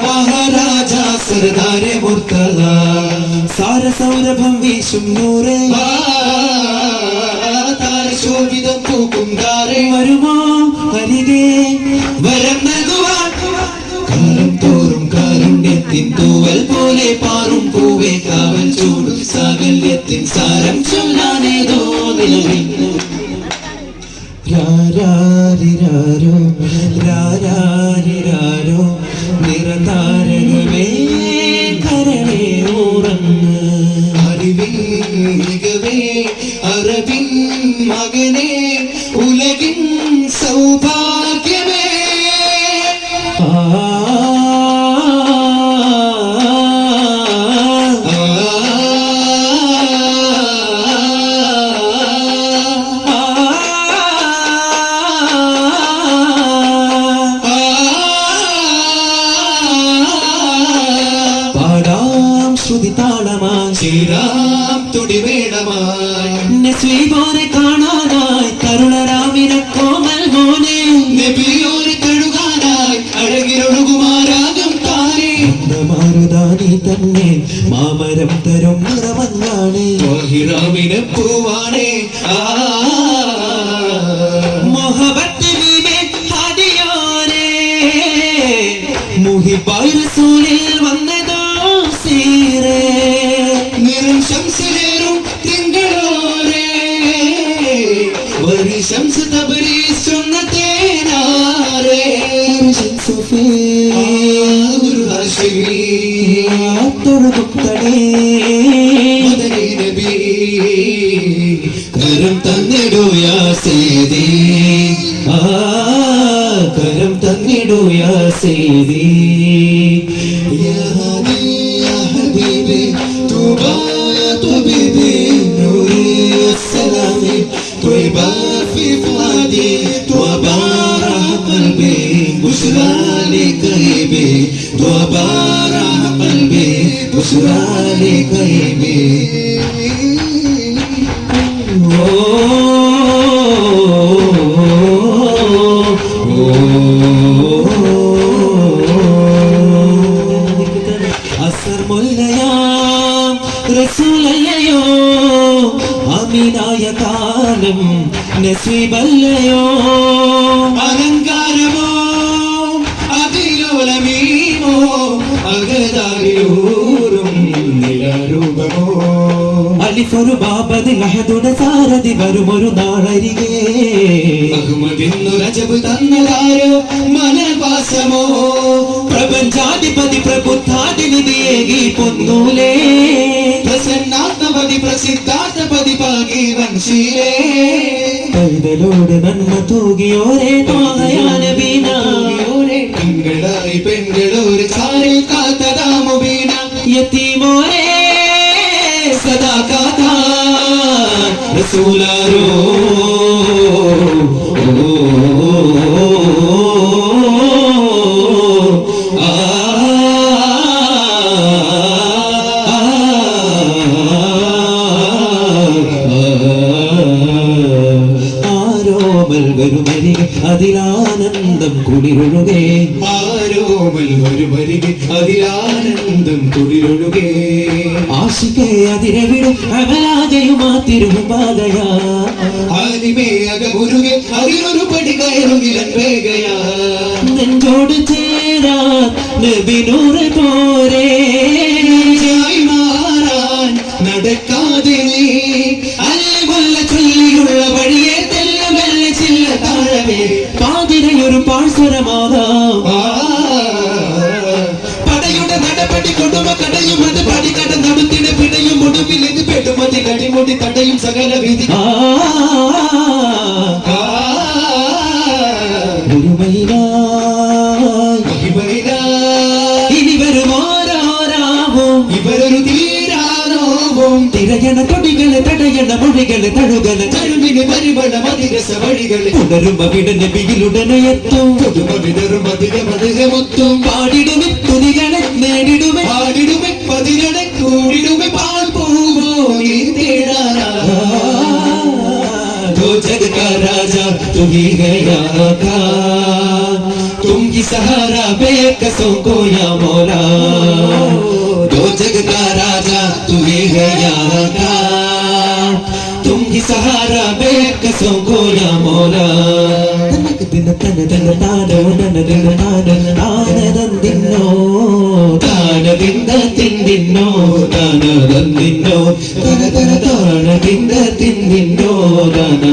മഹാരാജ സർദാരെ മുർത്തല സാരസൗരഭം വീശും നൂറേ താരശോഭിതം പൂക്കും താരേ വരുമോ അരികെ വരം നൽകുവാൻ കാലം തോറും കാരുണ്യത്തിൻ തൂവൽ പോലെ പാറും പൂവേ കാവൽ ചൂടും സാകല്യത്തിൻ സാരം ചൊല്ലാനേതോ നിലവിൽ രാരാരിരാരോ രാരാരിരാരോ നിറതാരകമേ കരളേ ഉറങ്ങ് അറിവിൻ മികവേ അറിവിൻ മകനേ ഉലകിൻ സൗഭാഗ്യമേ നസ്വീബോനെ കാണാനായി തരുണരാമിനെ കോമൽ മോനെ നബിയോരെ കഴുകാനായി അഴകിലൊഴുകുമാരാകും താരേ മാറുതാനി തന്നെ മാമരം തരും നിറമങ്ങാണേ ഹിറാമിനെ പൂവാണേ മൊഹബത്ത് ബീബി ഹാദിയോനെ മുഹിബായി റസൂലിൽ വന്നതോ സീറേ നിറം ശംസിലേറും തിങ്കളോരേ വരി ശംസ് തബ്രീസ് സുന്നത്തേനാരേ ശംസ് ഗുരു ഹാഷിമി തൊഴുകുത്തടേ മദനി നബി കരം തന്നിടൂ യാ സയ്യിദി കരം തന്നിടൂ യാ സയ്യിദി യാ ഹബീബി യാ ഹബീബി തുബാ طبيبي نوري السلامي طيبة في فؤادي وبارع قلبي بشرى لكيبي وبارع قلبي بشرى لكيبي أسر مليام റസൂലല്ലയോ അമീനായ കാലം നസീബല്ലയോ അലങ്കാരമോ അതിലോലമീമോ അകതാരിയൂറും നിലരൂപമോ അലിഫൊരു ബാബതി ലഹദുടെ സാരഥി വരുമൊരു നാളരികെ അഹ്മദിന്നു രജബ് തന്നതാരോ മനവാസമോ പ്രപഞ്ചാധിപതി പ്രബുദ്ധാധിനിധിയേകി പൊന്നൂലേ പ്രസന്നാത്മപതി പ്രസിദ്ധാത്മപതി പാകി വംശീലേ പൈതലോട് നന്മ തൂകിയോരേ തോന്നയാനബീനോരേ പെൺകളായി പെൺകളോര് ചാരിൽ കാത്തതാമുബീന യതീമോരേ സദാ കാത്താ റസൂലാരോ അതിലാനന്ദം കുളിരൊഴുകേ ആരോമൽ വരുമരികെ അതിലാനന്ദം കുളിരൊഴുകേ ആശികേ അതിരവിടും അമലാകയുമാ തിരുപാതയാ ആലിമേ അകമുരുകെ അതിലൊരു പടി കയറുകിലൻ വേഗയാ നെഞ്ചോട് ചേരാ നബിനൂറ് പോരേ മാറാൻ നടക്കാതെ നീ അല്ലെ ചൊല്ലിയുള്ള വഴിയെ പാതിരയൊരു പാഴ്സ്വരമാകാം പടയുടെ നടപടി കൊടുമ കടയും അത് പടികട നടത്തിട പിടയും ഒടുവിൽ ഇത് പെടുമതി കടിമുടി തടയും സകല വിധി ഇനി വരുമോരാവും ഇവരൊരു തീരാനോവും തിരയണ കൊടികൾ വഴികളെ തടയണ മൊഴികളെ തഴുകണ തഴുവിന് പരിമള മതിരസ വഴികളെ ഉണരും അവിടെ നബിയിലുടനെ എത്തും പുതുമ വിതറും മധുരമൊത്തും പാടിടുമെ തുനികളെ നേടിടുമെ പാടിടുമെ പതികളെ കൂടിടുമെ പാൽ പൂവോ ഈ തേടാനാ दो जग का राजा तुम ही है यहाँ का तुम ही सहारा बेकसों को या मौला दो जग का राजा तुम ही है यहाँ का तुम ही सहारा बेकसों को या मौला तनक दिन तन तन तानो नन दिन तान तान दंदिनो तान दिन तिंदिनो तान दंदिनो तन तन तान दिन तिंदिनो तान